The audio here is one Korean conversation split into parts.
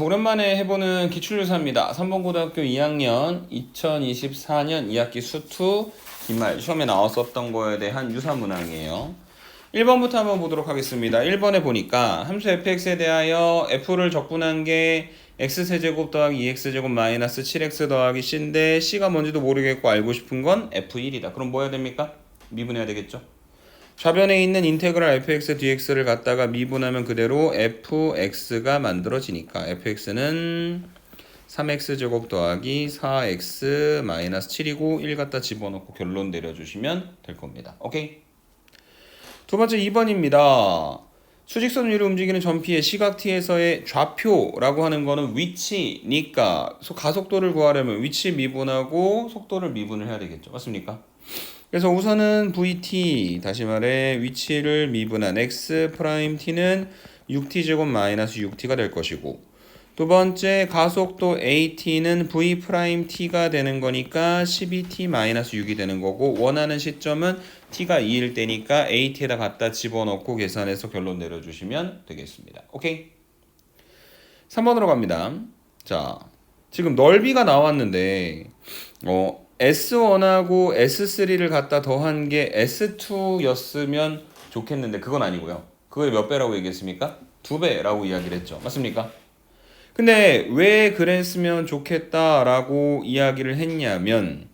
오랜만에 해보는 기출유사입니다. 3번 고등학교 2학년 2024년 2학기 수2 기말 시험에 나왔었던 거에 대한 유사 문항이에요. 1번부터 한번 보도록 하겠습니다. 1번에 보니까 함수 fx에 대하여 f를 적분한 게 x세제곱 더하기 2x제곱 마이너스 7x 더하기 c인데 c가 뭔지도 모르겠고 알고 싶은 건 f1이다. 그럼 뭐 해야 됩니까? 미분해야 되겠죠? 좌변에 있는 인테그랄 fx dx를 갖다가 미분하면 그대로 fx가 만들어지니까 fx는 3x제곱 더하기 4x 마이너스 7이고 1 갖다 집어넣고 결론 내려주시면 될 겁니다. 오케이? 두 번째 2번입니다. 수직선 위로 움직이는 전피의 시각 t에서의 좌표라고 하는 거는 위치니까 가속도를 구하려면 위치 미분하고 속도를 미분을 해야 되겠죠. 맞습니까? 그래서 우선은 vt, 다시 말해 위치를 미분한 x't는 6t제곱 마이너스 6t가 될 것이고, 두 번째 가속도 at는 v't가 되는 거니까 12t 마이너스 6이 되는 거고, 원하는 시점은 t가 2일 때니까 at에다 갖다 집어넣고 계산해서 결론 내려주시면 되겠습니다. 오케이? 3번으로 갑니다. 자, 지금 넓이가 나왔는데 S1하고 S3를 갖다 더한 게 S2였으면 좋겠는데 그건 아니고요. 그걸 몇 배라고 얘기했습니까? 2배라고 이야기를 했죠. 맞습니까? 근데 왜 그랬으면 좋겠다라고 이야기를 했냐면,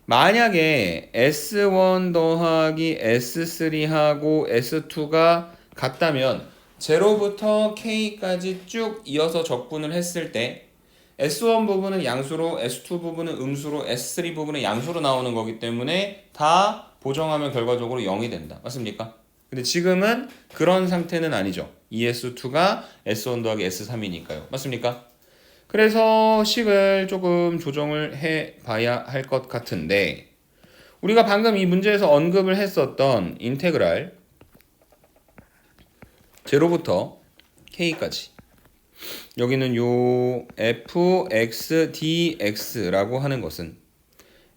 만약에 S1 더하기 S3하고 S2가 같다면 제로부터 K까지 쭉 이어서 적분을 했을 때 S1 부분은 양수로, S2 부분은 음수로, S3 부분은 양수로 나오는 거기 때문에 다 보정하면 결과적으로 0이 된다. 맞습니까? 근데 지금은 그런 상태는 아니죠. ES2가 S1 더하기 S3이니까요. 맞습니까? 그래서 식을 조금 조정을 해 봐야 할 것 같은데, 우리가 방금 이 문제에서 언급을 했었던 인테그랄 제로부터 K까지, 여기는 요 fx dx라고 하는 것은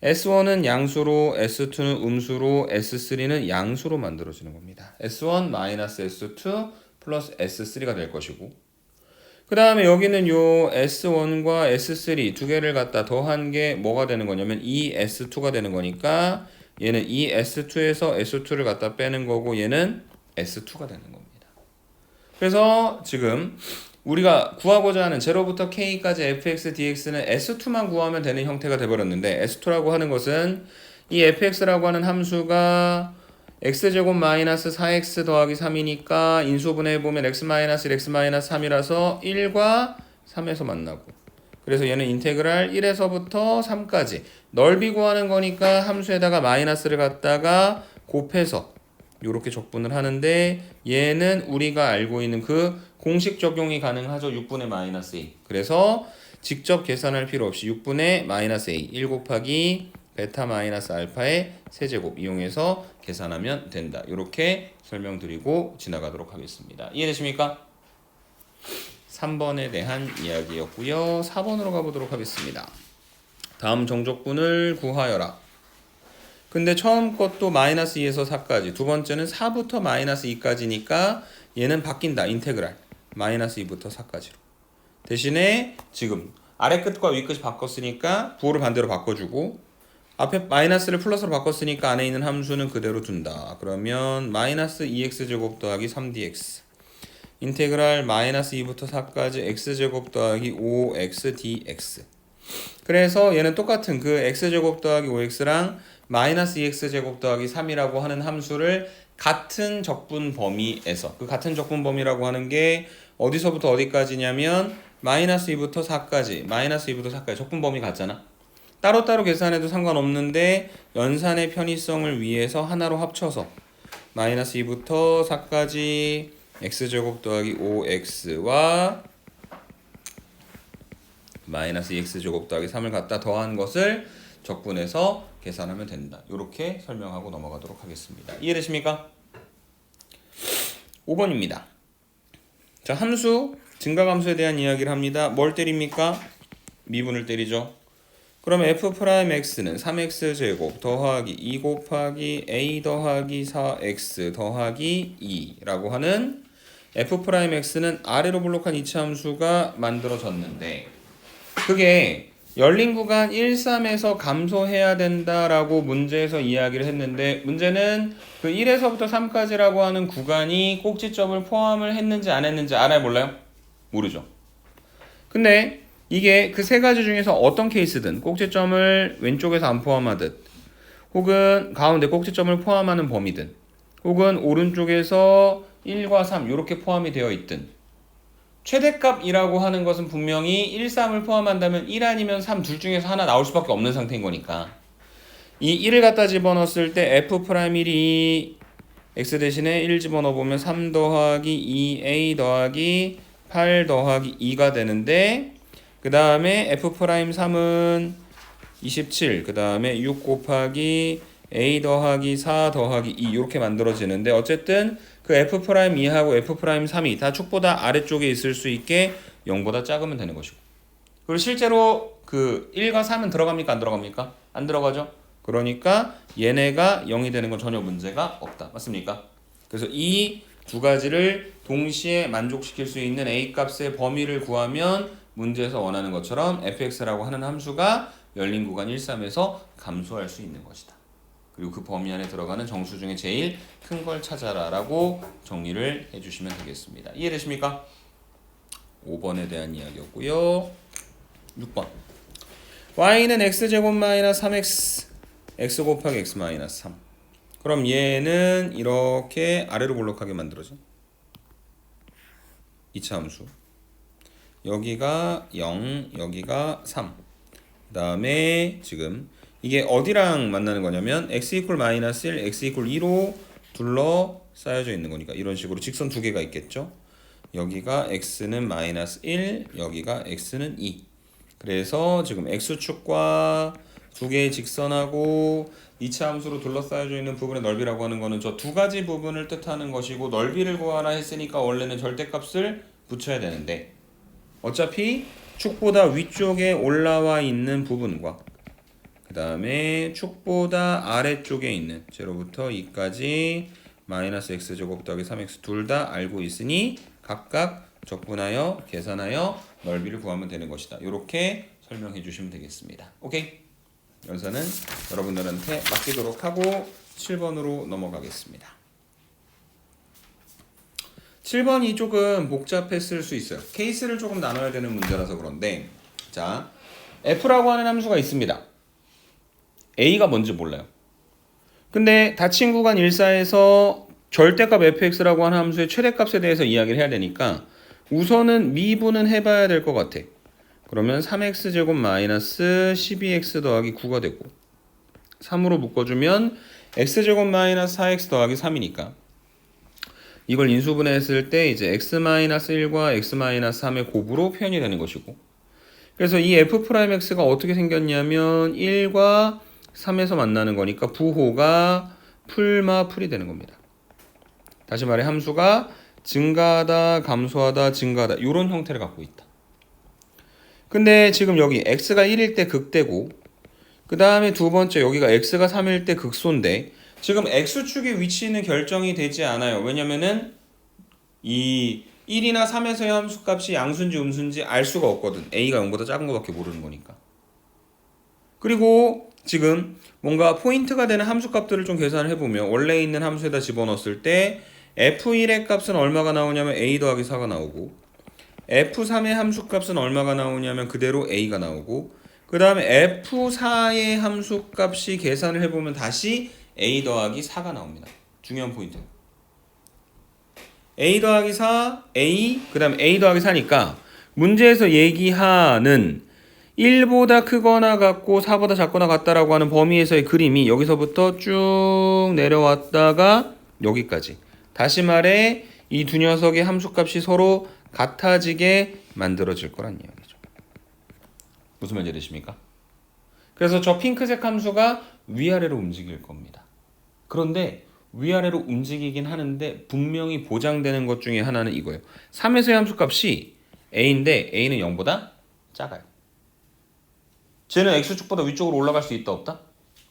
S1은 양수로, S2는 음수로, S3는 양수로 만들어지는 겁니다. S1 마이너스 S2 플러스 S3가 될 것이고, 그 다음에 여기는 요 S1과 S3 두 개를 갖다 더한 게 뭐가 되는 거냐면 ES2가 되는 거니까 얘는 ES2에서 S2를 갖다 빼는 거고 얘는 S2가 되는 겁니다. 그래서 지금 우리가 구하고자 하는 제로부터 K까지 fx dx는 S2만 구하면 되는 형태가 돼버렸는데, S2라고 하는 것은 이 fx라고 하는 함수가 x제곱 마이너스 4x 더하기 3이니까 인수분해해보면 x 마이너스 3이라서 1과 3에서 만나고, 그래서 얘는 인테그랄 1에서부터 3까지 넓이 구하는 거니까 함수에다가 마이너스를 갖다가 곱해서 이렇게 적분을 하는데, 얘는 우리가 알고 있는 그 공식 적용이 가능하죠. 6분의 마이너스 a. 그래서 직접 계산할 필요 없이 6분의 마이너스 a 1 곱하기 베타 마이너스 알파의 세제곱 이용해서 계산하면 된다. 이렇게 설명드리고 지나가도록 하겠습니다. 이해되십니까? 3번에 대한 이야기였고요. 4번으로 가보도록 하겠습니다. 다음 정적분을 구하여라. 근데 처음 것도 마이너스 2에서 4까지, 두 번째는 4부터 마이너스 2까지니까 얘는 바뀐다. 인테그랄 마이너스 2부터 4까지로. 대신에 지금 아래 끝과 위 끝이 바꿨으니까 부호를 반대로 바꿔주고, 앞에 마이너스를 플러스로 바꿨으니까 안에 있는 함수는 그대로 둔다. 그러면 마이너스 2x제곱 더하기 3dx 인테그랄 마이너스 2부터 4까지 x제곱 더하기 5x dx. 그래서 얘는 똑같은 그 x제곱 더하기 5x랑 마이너스 2x제곱 더하기 3이라고 하는 함수를 같은 적분 범위에서, 그 같은 적분 범위라고 하는 게 어디서부터 어디까지냐면 마이너스 2부터 4까지, 마이너스 2부터 4까지 적분 범위 같잖아. 따로따로 계산해도 상관없는데 연산의 편의성을 위해서 하나로 합쳐서 마이너스 2부터 4까지 x제곱 더하기 5x와 마이너스 2x제곱 더하기 3을 갖다 더한 것을 적분해서 계산하면 된다. 이렇게 설명하고 넘어가도록 하겠습니다. 이해되십니까? 5번입니다. 자, 함수, 증가함수에 대한 이야기를 합니다. 뭘 때립니까? 미분을 때리죠. 그러면 f'x는 3x제곱 더하기 2 곱하기 a 더하기 4x 더하기 2라고 하는 f'x는 아래로 볼록한 이차 함수가 만들어졌는데 그게 열린 구간 1, 3에서 감소해야 된다라고 문제에서 이야기를 했는데 문제는 그 1에서부터 3까지라고 하는 구간이 꼭지점을 포함을 했는지 안 했는지 알아요 몰라요? 모르죠. 근데 이게 그 세 가지 중에서 어떤 케이스든 꼭지점을 왼쪽에서 안 포함하듯 혹은 가운데 꼭지점을 포함하는 범위든 혹은 오른쪽에서 1과 3 이렇게 포함이 되어 있든 최대값이라고 하는 것은 분명히 1, 3을 포함한다면 1 아니면 3 둘 중에서 하나 나올 수밖에 없는 상태인 거니까 이 1을 갖다 집어넣었을 때 f'1이 x 대신에 1 집어넣어보면 3 더하기 2a 더하기 8 더하기 2가 되는데 그 다음에 f'3은 27, 그 다음에 6 곱하기 a 더하기 4 더하기 2 이렇게 만들어지는데 어쨌든 그 f'2하고 f'3이 다 축보다 아래쪽에 있을 수 있게 0보다 작으면 되는 것이고 그리고 실제로 그 1과 3은 들어갑니까? 안 들어갑니까? 안 들어가죠? 그러니까 얘네가 0이 되는 건 전혀 문제가 없다. 맞습니까? 그래서 이 두 가지를 동시에 만족시킬 수 있는 a 값의 범위를 구하면 문제에서 원하는 것처럼 fx라고 하는 함수가 열린 구간 1, 3에서 감소할 수 있는 것이다. 그리고 그 범위 안에 들어가는 정수 중에 제일 큰 걸 찾아라 라고 정리를 해주시면 되겠습니다. 이해되십니까? 5번에 대한 이야기였고요. 6번 y는 x제곱 마이너스 3x x 곱하기 x 마이너스 3 그럼 얘는 이렇게 아래로 볼록하게 만들어져. 2차 함수 여기가 0 여기가 3 그 다음에 지금 이게 어디랑 만나는 거냐면 x 이퀄 마이너스 1 x 이퀄 2로 둘러싸여져 있는 거니까 이런 식으로 직선 두 개가 있겠죠. 여기가 x는 마이너스 1 여기가 x는 2 그래서 지금 x축과 두 개의 직선하고 2차 함수로 둘러싸여져 있는 부분의 넓이라고 하는 거는 저 두 가지 부분을 뜻하는 것이고 넓이를 구하라 했으니까 원래는 절대값을 붙여야 되는데 어차피 축보다 위쪽에 올라와 있는 부분과 그 다음에 축보다 아래쪽에 있는 0부터 2까지 마이너스 x제곱 더하기 3x 둘 다 알고 있으니 각각 적분하여 계산하여 넓이를 구하면 되는 것이다. 이렇게 설명해 주시면 되겠습니다. 오케이? 여기서는 여러분들한테 맡기도록 하고 7번으로 넘어가겠습니다. 7번이 조금 복잡했을 수 있어요. 케이스를 조금 나눠야 되는 문제라서 그런데 자, f라고 하는 함수가 있습니다. a가 뭔지 몰라요. 근데 닫힌 구간 1사에서 절대값 fx라고 하는 함수의 최대값에 대해서 이야기를 해야 되니까 우선은 미분은 해봐야 될 것 같아. 그러면 3x제곱 마이너스 12x 더하기 9가 되고 3으로 묶어주면 x제곱 마이너스 4x 더하기 3이니까 이걸 인수분해했을 때 이제 x-1과 x-3의 곱으로 표현이 되는 것이고 그래서 이 f'x가 어떻게 생겼냐면 1과 3에서 만나는 거니까 부호가 풀마 풀이 되는 겁니다. 다시 말해 함수가 증가하다 감소하다 증가하다 이런 형태를 갖고 있다. 근데 지금 여기 x가 1일 때 극대고 그 다음에 두 번째 여기가 x가 3일 때 극소인데 지금 x축의 위치는 결정이 되지 않아요. 왜냐면은 이 1이나 3에서의 함수값이 양수인지 음수인지 알 수가 없거든. a가 0보다 작은 거밖에 모르는 거니까. 그리고 지금 뭔가 포인트가 되는 함수값들을 좀 계산을 해보면 원래 있는 함수에다 집어넣었을 때 f1의 값은 얼마가 나오냐면 a 더하기 4가 나오고 f3의 함수값은 얼마가 나오냐면 그대로 a가 나오고 그 다음에 f4의 함수값이 계산을 해보면 다시 a 더하기 4가 나옵니다. 중요한 포인트. a 더하기 4, a, 그 다음에 a 더하기 4니까 문제에서 얘기하는 1보다 크거나 같고 4보다 작거나 같다라고 하는 범위에서의 그림이 여기서부터 쭉 내려왔다가 여기까지. 다시 말해 이 두 녀석의 함수값이 서로 같아지게 만들어질 거란 이야기죠. 무슨 말인지 되십니까? 그래서 저 핑크색 함수가 위아래로 움직일 겁니다. 그런데 위아래로 움직이긴 하는데 분명히 보장되는 것 중에 하나는 이거예요. 3에서의 함수값이 a인데 a는 0보다 작아요. 쟤는 x축보다 위쪽으로 올라갈 수 있다 없다?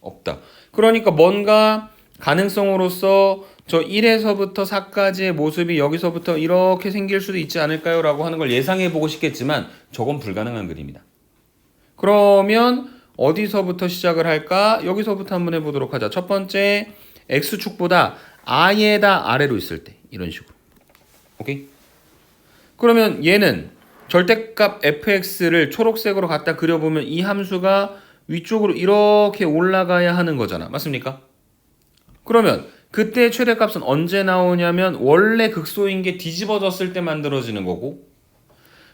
없다. 그러니까 뭔가 가능성으로서 저 1에서부터 4까지의 모습이 여기서부터 이렇게 생길 수도 있지 않을까요? 라고 하는 걸 예상해 보고 싶겠지만 저건 불가능한 그림이다. 그러면 어디서부터 시작을 할까? 여기서부터 한번 해보도록 하자. 첫 번째, x축보다 아예 다 아래로 있을 때 이런 식으로. 오케이? 그러면 얘는 절대값 fx를 초록색으로 갖다 그려보면 이 함수가 위쪽으로 이렇게 올라가야 하는 거잖아. 맞습니까? 그러면 그때 최대값은 언제 나오냐면 원래 극소인 게 뒤집어졌을 때 만들어지는 거고,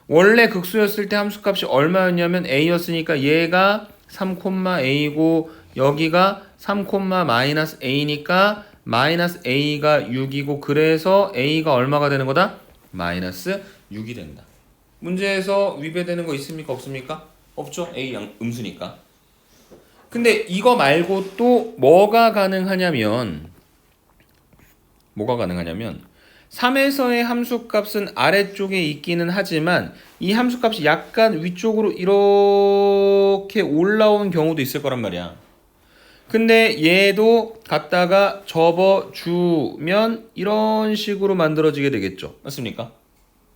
원래 극소였을 때 함수값이 얼마였냐면 a였으니까 얘가 3,a고 여기가 3,-a니까 마이너스 a가 6이고, 그래서 a가 얼마가 되는 거다? 마이너스 6이 된다. 문제에서 위배되는 거 있습니까? 없습니까? 없죠. a 음수니까. 근데 이거 말고 또 뭐가 가능하냐면 3에서의 함수값은 아래쪽에 있기는 하지만 이 함수값이 약간 위쪽으로 이렇게 올라오는 경우도 있을 거란 말이야. 근데 얘도 갖다가 접어주면 이런 식으로 만들어지게 되겠죠. 맞습니까?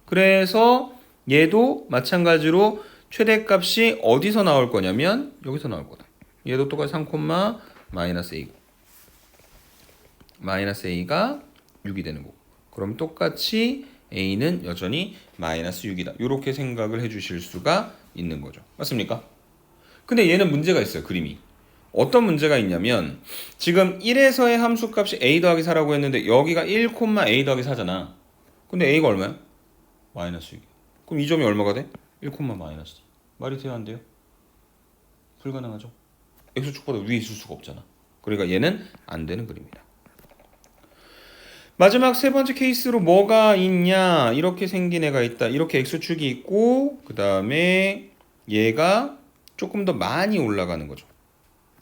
그래서 얘도 마찬가지로 최대값이 어디서 나올 거냐면 여기서 나올 거다. 얘도 똑같이 3, 마이너스 a고 마이너스 a가 6이 되는 거고, 그럼 똑같이 a는 여전히 마이너스 6이다. 이렇게 생각을 해주실 수가 있는 거죠. 맞습니까? 근데 얘는 문제가 있어요. 그림이. 어떤 문제가 있냐면 지금 1에서의 함수값이 a 더하기 4라고 했는데 여기가 1, a 더하기 4잖아. 근데 a가 얼마야? 마이너스 6. 그럼 이 점이 얼마가 돼? 1, 마이너스 2. 말이 돼요? 안 돼요? 불가능하죠. x축보다 위에 있을 수가 없잖아. 그러니까 얘는 안 되는 그림이다. 마지막 세 번째 케이스로 뭐가 있냐? 이렇게 생긴 애가 있다. 이렇게 x축이 있고 그 다음에 얘가 조금 더 많이 올라가는 거죠.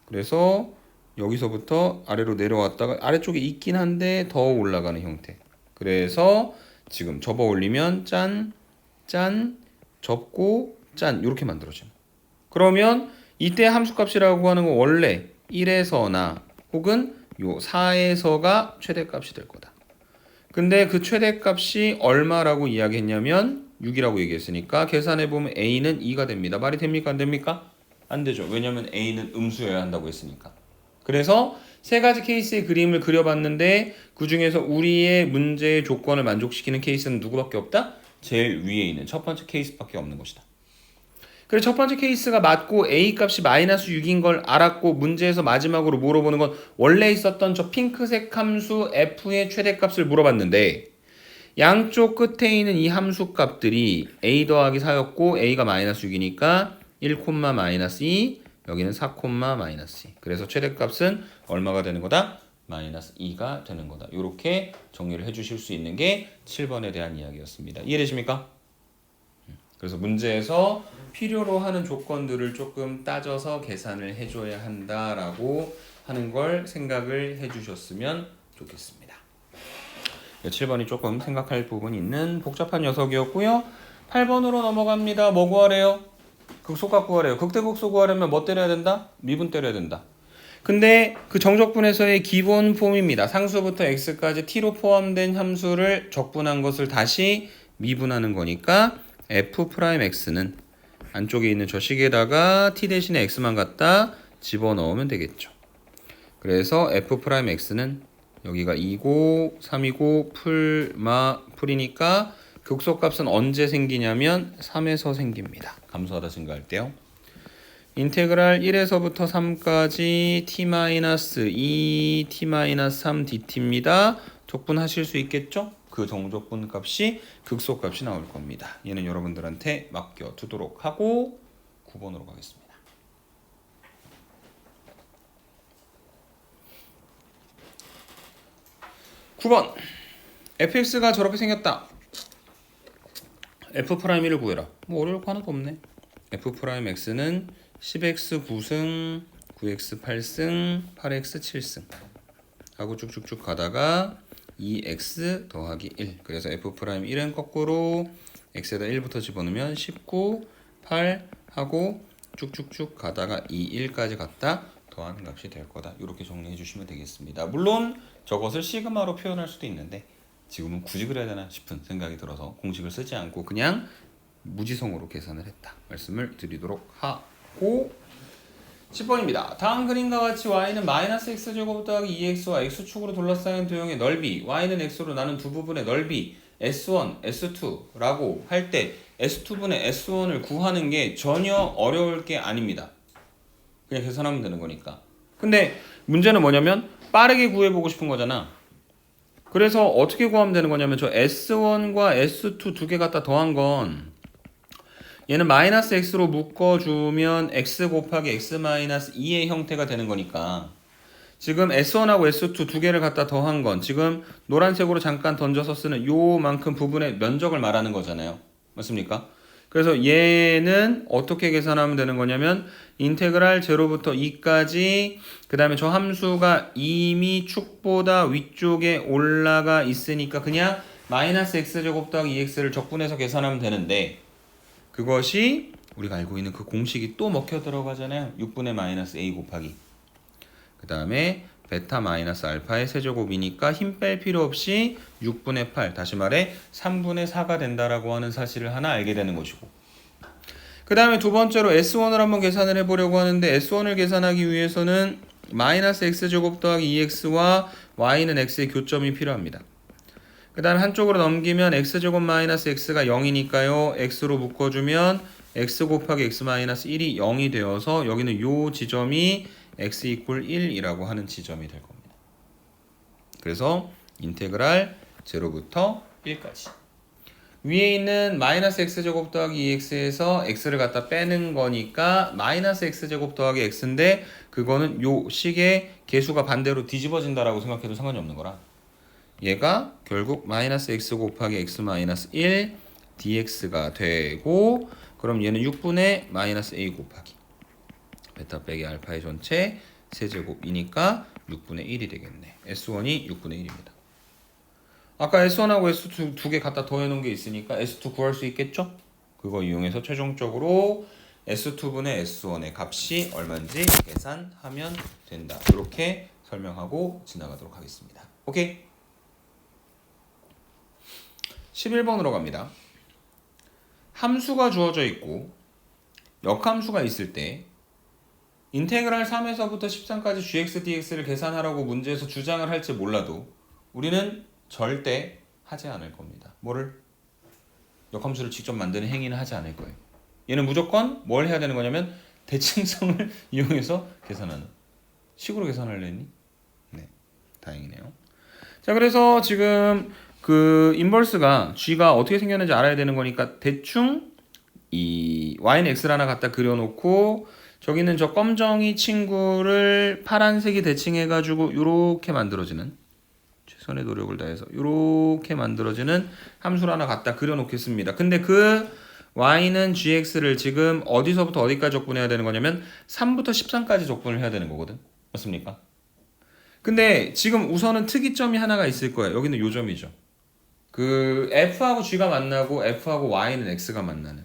그래서 여기서부터 아래로 내려왔다가 아래쪽에 있긴 한데 더 올라가는 형태. 그래서 지금 접어 올리면 짠, 짠, 접고 짠 이렇게 만들어져요. 그러면 이때 함수값이라고 하는 건 원래 1에서나 혹은 요 4에서가 최대값이 될 거다. 근데 그 최대값이 얼마라고 이야기했냐면 6이라고 얘기했으니까 계산해보면 a는 2가 됩니다. 말이 됩니까? 안 됩니까? 안 되죠. 왜냐면 a는 음수여야 한다고 했으니까. 그래서 세 가지 케이스의 그림을 그려봤는데 그 중에서 우리의 문제의 조건을 만족시키는 케이스는 누구밖에 없다? 제일 위에 있는 첫 번째 케이스밖에 없는 것이다. 그래서 첫 번째 케이스가 맞고 a 값이 마이너스 6인 걸 알았고, 문제에서 마지막으로 물어보는 건 원래 있었던 저 핑크색 함수 f의 최대값을 물어봤는데 양쪽 끝에 있는 이 함수 값들이 a 더하기 4였고 a가 마이너스 6이니까 1, 마이너스 2, 여기는 4, 마이너스 2. 그래서 최대값은 얼마가 되는 거다? 마이너스 2가 되는 거다. 이렇게 정리를 해주실 수 있는 게 7번에 대한 이야기였습니다. 이해되십니까? 그래서 문제에서 필요로 하는 조건들을 조금 따져서 계산을 해줘야 한다라고 하는 걸 생각을 해주셨으면 좋겠습니다. 7번이 조금 생각할 부분이 있는 복잡한 녀석이었고요. 8번으로 넘어갑니다. 뭐 구하래요? 극소값 구하래요. 극대극소 구하려면 뭐 때려야 된다? 미분 때려야 된다. 근데 그 정적분에서의 기본 폼입니다. 상수부터 x까지 t로 포함된 함수를 적분한 것을 다시 미분하는 거니까 f'x는 안쪽에 있는 저 식에다가 t 대신에 x만 갖다 집어넣으면 되겠죠. 그래서 f'x는 여기가 2고 3이고 풀이니까 극소값은 언제 생기냐면 3에서 생깁니다. 감소하다 증가할 때요. 인테그랄 1에서부터 3까지 t-2 t-3 dt입니다. 적분하실 수 있겠죠? 그 정적분 값이 극소값이 나올 겁니다. 얘는 여러분들한테 맡겨두도록 하고 9번으로 가겠습니다. 9번 fx가 저렇게 생겼다. f'를 구해라. 뭐 어려울 거 하나도 없네. f'x는 10x 9승, 9x 8승, 8x 7승 하고 쭉쭉쭉 가다가 2x 더하기 1. 그래서 f'1은 거꾸로 x에다 1부터 집어넣으면 19, 8 하고 쭉쭉쭉 가다가 2, 1까지 갖다 더하는 값이 될 거다. 이렇게 정리해 주시면 되겠습니다. 물론 저것을 시그마로 표현할 수도 있는데 지금은 굳이 그래야 되나 싶은 생각이 들어서 공식을 쓰지 않고 그냥 무지성으로 계산을 했다. 말씀을 드리도록 하고 10번입니다. 다음 그림과 같이 y는 마이너스 x제곱 더하기 2x와 x축으로 둘러싸인 도형의 넓이 y는 x로 나눈 두 부분의 넓이 S1, S2라고 할 때 S2분의 S1을 구하는 게 전혀 어려울 게 아닙니다. 그냥 계산하면 되는 거니까. 근데 문제는 뭐냐면 빠르게 구해보고 싶은 거잖아. 그래서 어떻게 구하면 되는 거냐면 저 S1과 S2 두 개 갖다 더한 건 얘는 마이너스 x로 묶어주면 x 곱하기 x 마이너스 2의 형태가 되는 거니까 지금 S1하고 S2 두 개를 갖다 더한 건 지금 노란색으로 잠깐 던져서 쓰는 요만큼 부분의 면적을 말하는 거잖아요. 맞습니까? 그래서 얘는 어떻게 계산하면 되는 거냐면 인테그랄 0부터 2까지 그 다음에 저 함수가 이미 축보다 위쪽에 올라가 있으니까 그냥 마이너스 x제곱 더하기 2x를 적분해서 계산하면 되는데 그것이 우리가 알고 있는 그 공식이 또 먹혀 들어가잖아요. 6분의 마이너스 a 곱하기 그 다음에 베타 마이너스 알파의 세제곱이니까 힘 뺄 필요 없이 6분의 8 다시 말해 3분의 4가 된다라고 하는 사실을 하나 알게 되는 것이고 그 다음에 두 번째로 S1을 한번 계산을 해보려고 하는데 S1을 계산하기 위해서는 마이너스 x제곱 더하기 2x와 y는 x의 교점이 필요합니다. 그 다음에 한쪽으로 넘기면 x제곱 마이너스 x가 0이니까요. x로 묶어주면 x 곱하기 x 마이너스 1이 0이 되어서 여기는 요 지점이 x 이퀄 1이라고 하는 지점이 될 겁니다. 그래서 인테그랄 0부터 1까지 위에 있는 마이너스 x제곱 더하기 2x에서 x를 갖다 빼는 거니까 마이너스 x제곱 더하기 x인데 그거는 요 식의 개수가 반대로 뒤집어진다라고 생각해도 상관이 없는 거라 얘가 결국 마이너스 x 곱하기 x 마이너스 1 dx가 되고 그럼 얘는 6분의 마이너스 a 곱하기 베타 빼기 알파의 전체 세제곱이니까 6분의 1이 되겠네. S1이 6분의 1입니다. 아까 S1하고 S2 두 개 갖다 더해놓은 게 있으니까 S2 구할 수 있겠죠? 그거 이용해서 최종적으로 S2분의 S1의 값이 얼마인지 계산하면 된다. 이렇게 설명하고 지나가도록 하겠습니다. 오케이? 11번으로 갑니다. 함수가 주어져 있고 역함수가 있을 때 인테그랄 3에서부터 13까지 gx, dx를 계산하라고 문제에서 주장을 할지 몰라도 우리는 절대 하지 않을 겁니다. 뭐를? 역함수를 직접 만드는 행위는 하지 않을 거예요. 얘는 무조건 뭘 해야 되는 거냐면 대칭성을 이용해서 계산하는 식으로 계산하려니? 네, 다행이네요. 자, 그래서 지금 그 인버스가 g가 어떻게 생겼는지 알아야 되는 거니까 대충 이 y는 x를 하나 갖다 그려놓고 저기는 저 검정이 친구를 파란색이 대칭해가지고 이렇게 만들어지는 최선의 노력을 다해서 이렇게 만들어지는 함수를 하나 갖다 그려놓겠습니다. 근데 그 y는 gx를 지금 어디서부터 어디까지 적분해야 되는 거냐면 3부터 13까지 적분을 해야 되는 거거든. 맞습니까? 근데 지금 우선은 특이점이 하나가 있을 거예요. 여기는 요 점이죠. 그 f하고 g가 만나고 f하고 y는 x가 만나는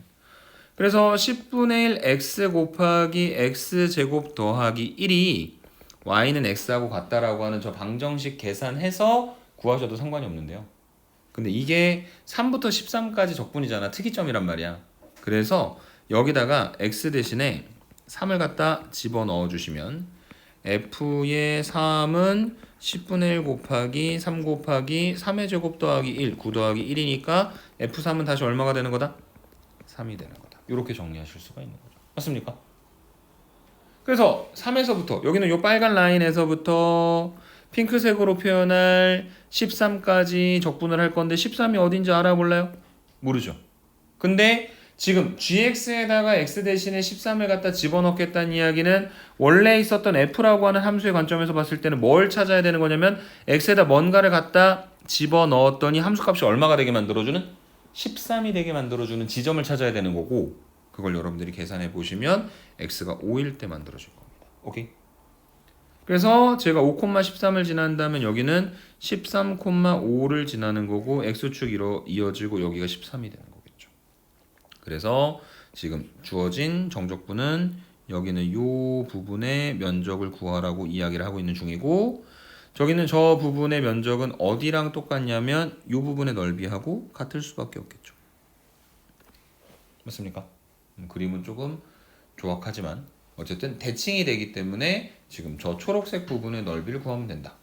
그래서 10분의 1 x 곱하기 x제곱 더하기 1이 y는 x하고 같다라고 하는 저 방정식 계산해서 구하셔도 상관이 없는데요. 근데 이게 3부터 13까지 적분이잖아. 특이점이란 말이야. 그래서 여기다가 x 대신에 3을 갖다 집어넣어 주시면 f의 3은 10분의 1 곱하기 3 곱하기 3의 제곱 더하기 1, 9 더하기 1이니까 f3은 다시 얼마가 되는 거다? 3이 되는 거다. 이렇게 정리하실 수가 있는 거죠. 맞습니까? 그래서 3에서부터 여기는 요 빨간 라인에서부터 핑크색으로 표현할 13까지 적분을 할 건데 13이 어딘지 알아볼래요? 모르죠. 근데 지금 gx에다가 x 대신에 13을 갖다 집어넣겠다는 이야기는 원래 있었던 f라고 하는 함수의 관점에서 봤을 때는 뭘 찾아야 되는 거냐면 x에다 뭔가를 갖다 집어넣었더니 함수값이 얼마가 되게 만들어주는? 13이 되게 만들어주는 지점을 찾아야 되는 거고 그걸 여러분들이 계산해 보시면 x가 5일 때 만들어질 겁니다. 오케이? 그래서 제가 5,13을 지난다면 여기는 13,5를 지나는 거고 x축 이어지고 여기가 13이 되는 거겠죠. 그래서 지금 주어진 정적분은 여기는 요 부분의 면적을 구하라고 이야기를 하고 있는 중이고, 저기는 저 부분의 면적은 어디랑 똑같냐면 요 부분의 넓이하고 같을 수밖에 없겠죠. 맞습니까? 그림은 조금 조악하지만 어쨌든 대칭이 되기 때문에 지금 저 초록색 부분의 넓이를 구하면 된다.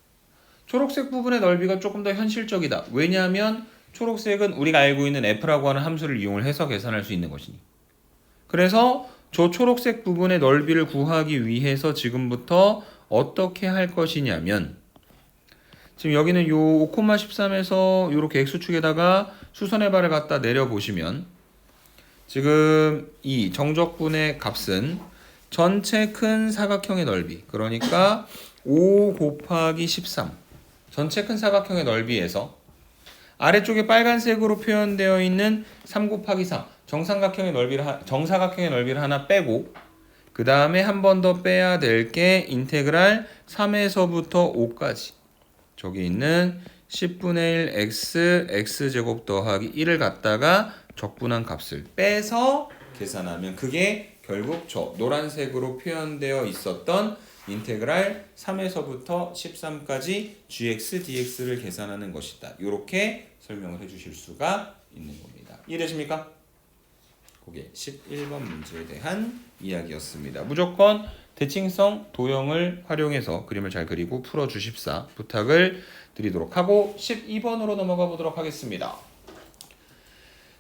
초록색 부분의 넓이가 조금 더 현실적이다. 왜냐하면 초록색은 우리가 알고 있는 f라고 하는 함수를 이용을 해서 계산할 수 있는 것이니. 그래서 저 초록색 부분의 넓이를 구하기 위해서 지금부터 어떻게 할 것이냐면, 지금 여기는 요 5,13에서 요렇게 x축에다가 수선의 발을 갖다 내려보시면, 지금 이 정적분의 값은 전체 큰 사각형의 넓이, 그러니까 5 곱하기 13, 전체 큰 사각형의 넓이에서 아래쪽에 빨간색으로 표현되어 있는 3 곱하기 3, 정사각형의 넓이를 하나 빼고, 그 다음에 한 번 더 빼야 될 게 인테그랄 3에서부터 5까지, 저기 있는 10분의 1 x x제곱 더하기 1을 갖다가 적분한 값을 빼서 계산하면 그게 결국 저 노란색으로 표현되어 있었던 인테그랄 3에서부터 13까지 gx dx를 계산하는 것이다. 이렇게 설명을 해주실 수가 있는 겁니다. 이해되십니까? 그게 11번 문제에 대한 이야기였습니다. 무조건 대칭성 도형을 활용해서 그림을 잘 그리고 풀어주십사 부탁을 드리도록 하고 12번으로 넘어가 보도록 하겠습니다.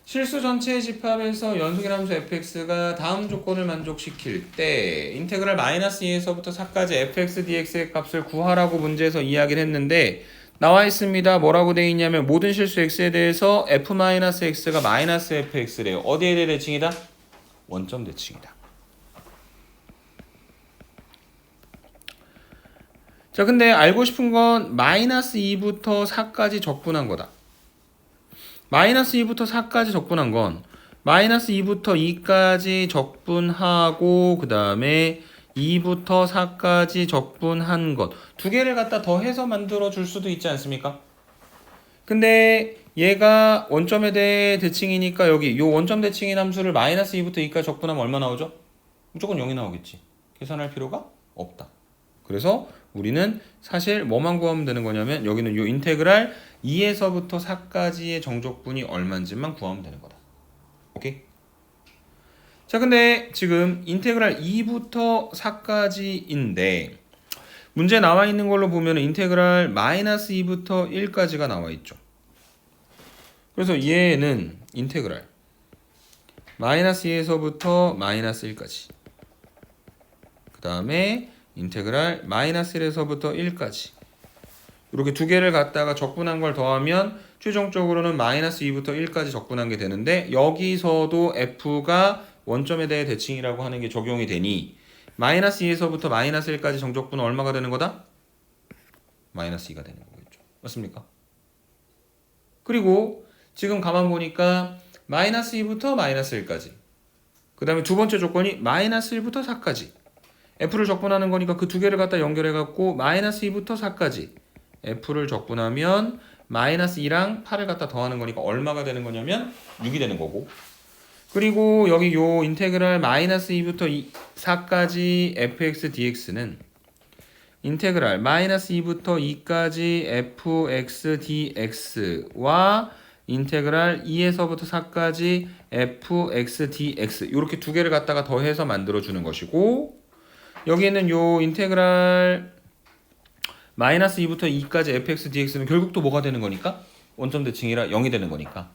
실수 전체의 집합에서 연속의 함수 fx가 다음 조건을 만족시킬 때 인테그랄 마이너스 2에서부터 4까지 fx dx의 값을 구하라고 문제에서 이야기를 했는데, 나와 있습니다. 뭐라고 되어 있냐면 모든 실수 x에 대해서 f-x가 마이너스 fx래요. 어디에 대해 대칭이다? 원점 대칭이다. 자, 근데 알고 싶은 건 마이너스 2부터 4까지 적분한 거다. 마이너스 2부터 4까지 적분한 건 마이너스 2부터 2까지 적분하고 그 다음에 2부터 4까지 적분한 것 두 개를 갖다 더해서 만들어 줄 수도 있지 않습니까? 근데 얘가 원점에 대해 대칭이니까 여기 요 원점 대칭인 함수를 마이너스 2부터 2까지 적분하면 얼마 나오죠? 무조건 0이 나오겠지. 계산할 필요가 없다. 그래서 우리는 사실 뭐만 구하면 되는 거냐면 여기는 요 인테그랄 2에서부터 4까지의 정적분이 얼마인지만 구하면 되는 거다. 오케이? 자, 근데 지금 인테그랄 2부터 4까지인데 문제 나와 있는 걸로 보면 인테그랄 마이너스 2부터 1까지가 나와 있죠. 그래서 얘는 인테그랄 마이너스 2에서부터 마이너스 1까지, 그 다음에 인테그랄 마이너스 1에서부터 1까지, 이렇게 두 개를 갖다가 적분한 걸 더하면 최종적으로는 마이너스 2부터 1까지 적분한 게 되는데, 여기서도 f가 원점에 대해 대칭이라고 하는 게 적용이 되니 마이너스 2에서부터 마이너스 1까지 정적분은 얼마가 되는 거다? 마이너스 2가 되는 거겠죠. 맞습니까? 그리고 지금 가만 보니까 마이너스 2부터 마이너스 1까지, 그 다음에 두 번째 조건이 마이너스 1부터 4까지, f를 적분하는 거니까 그 두 개를 갖다 연결해 갖고 마이너스 2부터 4까지 f를 적분하면 마이너스 2랑 8을 갖다 더하는 거니까 얼마가 되는 거냐면 6이 되는 거고, 그리고 여기 요 인테그랄 마이너스 2부터 4까지 fx dx는 인테그랄 마이너스 2부터 2까지 fx dx와 인테그랄 2에서부터 4까지 fx dx 이렇게 두 개를 갖다가 더해서 만들어주는 것이고, 여기에는 요 인테그랄 마이너스 2부터 2까지 fx dx는 결국 또 뭐가 되는 거니까? 원점 대칭이라 0이 되는 거니까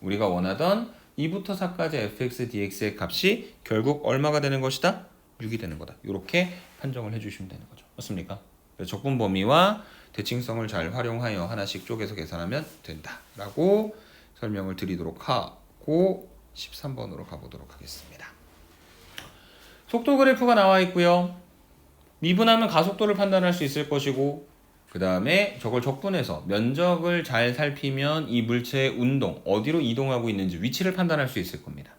우리가 원하던 2부터 4까지 fx dx의 값이 결국 얼마가 되는 것이다? 6이 되는 거다. 이렇게 판정을 해주시면 되는 거죠. 맞습니까? 적분 범위와 대칭성을 잘 활용하여 하나씩 쪼개서 계산하면 된다라고 설명을 드리도록 하고 13번으로 가보도록 하겠습니다. 속도 그래프가 나와 있고요. 미분하면 가속도를 판단할 수 있을 것이고, 그 다음에 저걸 적분해서 면적을 잘 살피면 이 물체의 운동, 어디로 이동하고 있는지 위치를 판단할 수 있을 겁니다.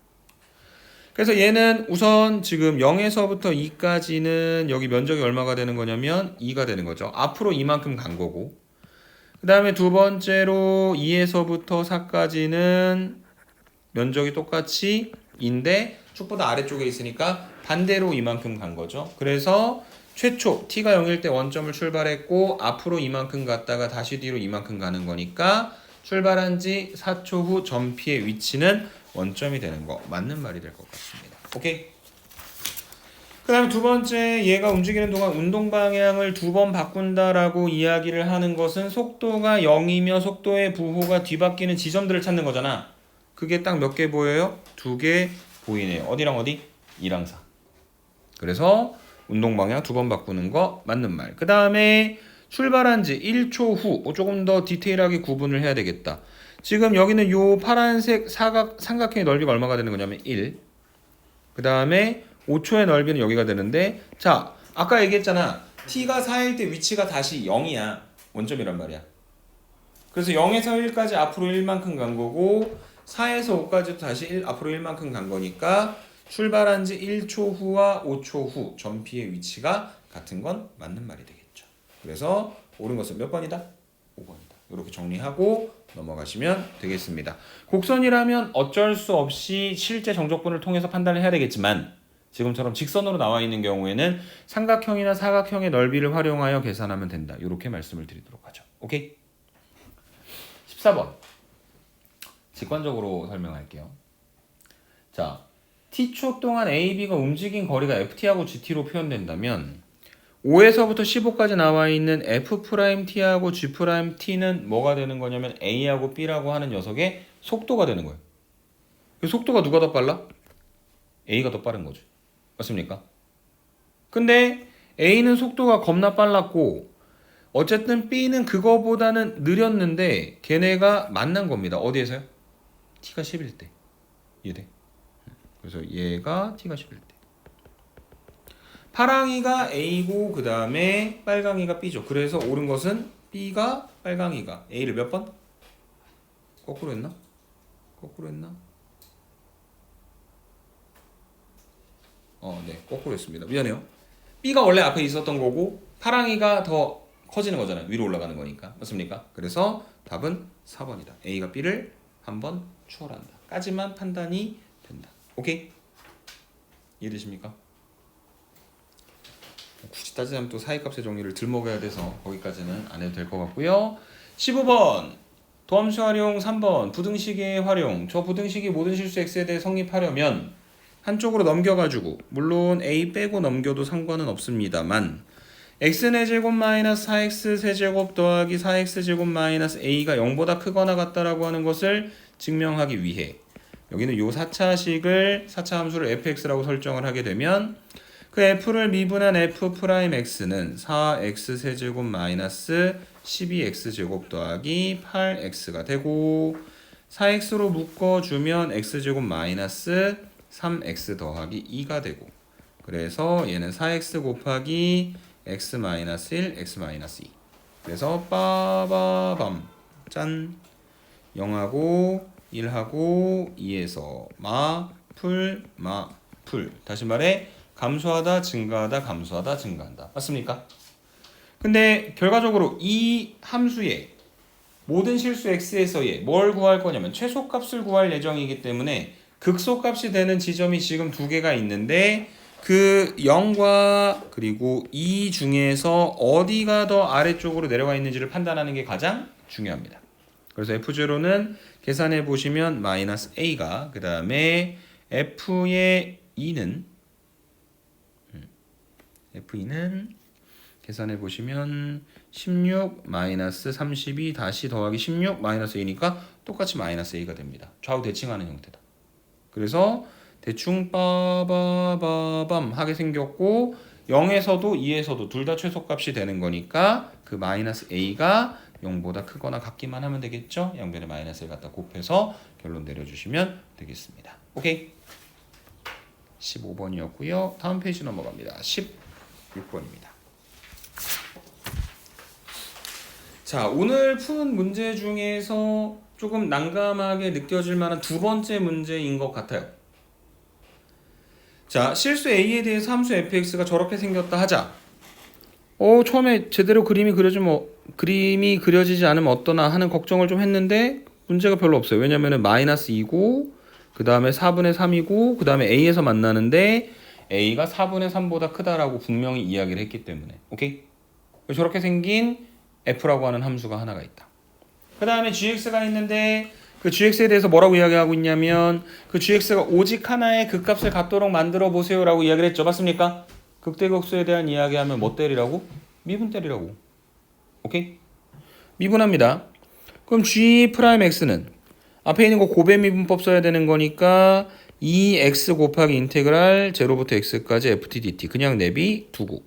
그래서 얘는 우선 지금 0에서부터 2까지는 여기 면적이 얼마가 되는 거냐면 2가 되는 거죠. 앞으로 이만큼 간 거고, 그 다음에 두 번째로 2에서부터 4까지는 면적이 똑같이 2인데 축보다 아래쪽에 있으니까 반대로 이만큼 간 거죠. 그래서 최초 t가 0일 때 원점을 출발했고 앞으로 이만큼 갔다가 다시 뒤로 이만큼 가는 거니까 출발한 지 4초 후 점 P의 위치는 원점이 되는 거 맞는 말이 될 것 같습니다. 오케이? 그 다음에 두 번째, 얘가 움직이는 동안 운동 방향을 두 번 바꾼다라고 이야기를 하는 것은 속도가 0이며 속도의 부호가 뒤바뀌는 지점들을 찾는 거잖아. 그게 딱 몇 개 보여요? 2개 보이네요. 어디랑 어디? 2랑 4. 그래서 운동 방향 두 번 바꾸는 거 맞는 말. 그 다음에 출발한 지 1초 후 조금 더 디테일하게 구분을 해야 되겠다. 지금 여기는 요 파란색 삼각형의 넓이가 얼마가 되는 거냐면 1. 그 다음에 5초의 넓이는 여기가 되는데, 자, 아까 얘기했잖아. t가 4일 때 위치가 다시 0이야. 원점이란 말이야. 그래서 0에서 1까지 앞으로 1만큼 간 거고 4에서 5까지도 다시 앞으로 1만큼 간 거니까 출발한 지 1초 후와 5초 후 점 P의 위치가 같은 건 맞는 말이 되겠죠. 그래서 옳은 것은 몇 번이다? 5번이다. 이렇게 정리하고 넘어가시면 되겠습니다. 곡선이라면 어쩔 수 없이 실제 정적분을 통해서 판단을 해야 되겠지만 지금처럼 직선으로 나와 있는 경우에는 삼각형이나 사각형의 넓이를 활용하여 계산하면 된다. 이렇게 말씀을 드리도록 하죠. 오케이? 14번. 직관적으로 설명할게요. 자, t초 동안 AB가 움직인 거리가 FT하고 GT로 표현된다면 5에서부터 15까지 나와 있는 F'T하고 G'T는 뭐가 되는 거냐면 A하고 B라고 하는 녀석의 속도가 되는 거예요. 그 속도가 누가 더 빨라? A가 더 빠른 거죠. 맞습니까? 근데 A는 속도가 겁나 빨랐고 어쨌든 B는 그거보다는 느렸는데 걔네가 만난 겁니다. 어디에서요? T가 10일 때. 이해돼? 그래서 얘가 T가 10일 때. 파랑이가 A고 그 다음에 빨강이가 B죠. 그래서 옳은 것은 B가 빨강이가 A를 몇 번? 거꾸로 했나? 거꾸로 했나? 네, 거꾸로 했습니다. 미안해요. B가 원래 앞에 있었던 거고 파랑이가 더 커지는 거잖아요. 위로 올라가는 거니까. 맞습니까? 그래서 답은 4번이다. A가 B를 한번 추월한다. 까지만 판단이 된다. 오케이? 이해되십니까? 굳이 따지자면 또 사이값의 정리를 들 먹어야 돼서 거기까지는 안 해도 될 것 같고요. 15번 도함수 활용. 3번 부등식의 활용. 저 부등식이 모든 실수 x에 대해 성립하려면 한쪽으로 넘겨가지고 물론 a 빼고 넘겨도 상관은 없습니다만 x의 제곱 마이너스 4x 세제곱 더하기 4x 제곱 마이너스 a가 0보다 크거나 같다라고 하는 것을 증명하기 위해 여기는 요 4차식을 4차 함수를 fx라고 설정을 하게 되면 그 f를 미분한 f'x는 4x 세제곱 마이너스 12x 제곱 더하기 8x가 되고 4x로 묶어주면 x제곱 마이너스 3x 더하기 2가 되고 그래서 얘는 4x 곱하기 x 마이너스 1 x 마이너스 2 그래서 빠바밤 짠 0하고 1하고 2에서 풀 다시 말해 감소하다 증가하다 감소하다 증가한다. 맞습니까? 근데 결과적으로 이 함수의 모든 실수 x에서의 뭘 구할 거냐면 최소값을 구할 예정이기 때문에 극소값이 되는 지점이 지금 두 개가 있는데 그 0과 그리고 2 중에서 어디가 더 아래쪽으로 내려가 있는지를 판단하는 게 가장 중요합니다. 그래서 F0는 계산해 보시면 마이너스 A가 그 다음에 F의 2는 계산해 보시면 16 마이너스 32 다시 더하기 16 마이너스 A니까 똑같이 마이너스 A가 됩니다. 좌우 대칭하는 형태다. 그래서 대충 빠바바밤 하게 생겼고 0에서도 2에서도 둘 다 최소값이 되는 거니까 그 마이너스 A가 0보다 크거나 같기만 하면 되겠죠. 양변에 마이너스를 갖다 곱해서 결론 내려주시면 되겠습니다. 오케이? 15번이었고요. 다음 페이지 넘어갑니다. 16번입니다. 자, 오늘 푼 문제 중에서 조금 난감하게 느껴질 만한 두 번째 문제인 것 같아요. 자, 실수 A에 대해서 함수 fx가 저렇게 생겼다 하자. 처음에 제대로 그림이 그려지지 않으면 어떠나 하는 걱정을 좀 했는데 문제가 별로 없어요. 왜냐면은 마이너스 2고 그 다음에 4분의 3이고 그 다음에 A에서 만나는데 A가 4분의 3보다 크다라고 분명히 이야기를 했기 때문에 오케이? 저렇게 생긴 F라고 하는 함수가 하나가 있다. 그 다음에 GX가 있는데 그 GX에 대해서 뭐라고 이야기하고 있냐면 그 GX가 오직 하나의 극값을 갖도록 만들어 보세요 라고 이야기를 했죠. 맞습니까? 극대극소에 대한 이야기하면 뭐 때리라고? 미분 때리라고. 오케이? 미분합니다. 그럼 G'X는 앞에 있는 거 고배 미분법 써야 되는 거니까 2x 곱하기 인테그랄 0부터 x까지 ft dt 그냥 내비 두고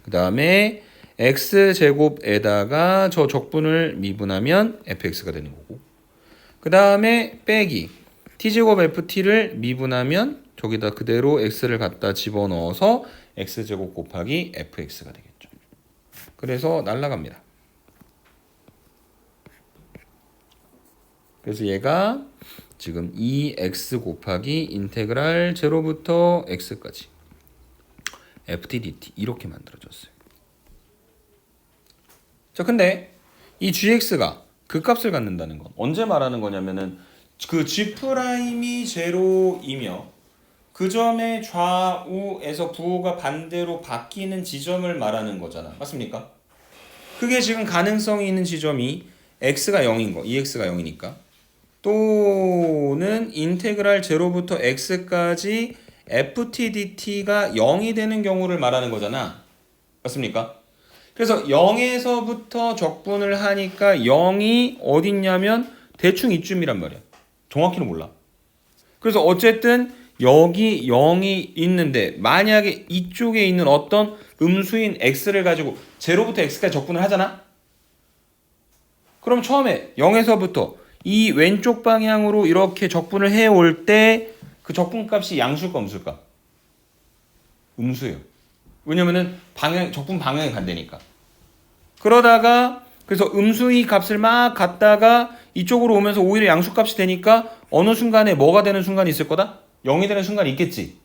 그 다음에 x제곱에다가 저 적분을 미분하면 fx가 되는 거고 그 다음에 빼기 t제곱 ft를 미분하면 저기다 그대로 x를 갖다 집어넣어서 x제곱 곱하기 fx가 되겠죠. 그래서 날라갑니다. 그래서 얘가 지금 2x 곱하기 인테그랄 0부터 x까지 ft dt 이렇게 만들어졌어요. 자, 근데 이 gx가 그 값을 갖는다는 건 언제 말하는 거냐면은 그 g'이 제로이며 그 점의 좌우에서 부호가 반대로 바뀌는 지점을 말하는 거잖아. 맞습니까? 그게 지금 가능성이 있는 지점이 x가 0인 거, 2x가 0이니까 또는 인테그랄 0부터 x까지 ft dt가 0이 되는 경우를 말하는 거잖아. 맞습니까? 그래서 0에서부터 적분을 하니까 0이 어딨냐면 대충 이쯤이란 말이야. 정확히는 몰라. 그래서 어쨌든 여기 0이 있는데 만약에 이쪽에 있는 어떤 음수인 x를 가지고 0부터 x까지 적분을 하잖아. 그럼 처음에 0에서부터 이 왼쪽 방향으로 이렇게 적분을 해올 때 그 적분값이 양수일까 음수일까? 음수예요. 왜냐면은 적분 방향이 반대니까. 그러다가 그래서 음수의 값을 막 갖다가 이쪽으로 오면서 오히려 양수값이 되니까 어느 순간에 뭐가 되는 순간이 있을 거다? 0이 되는 순간이 있겠지.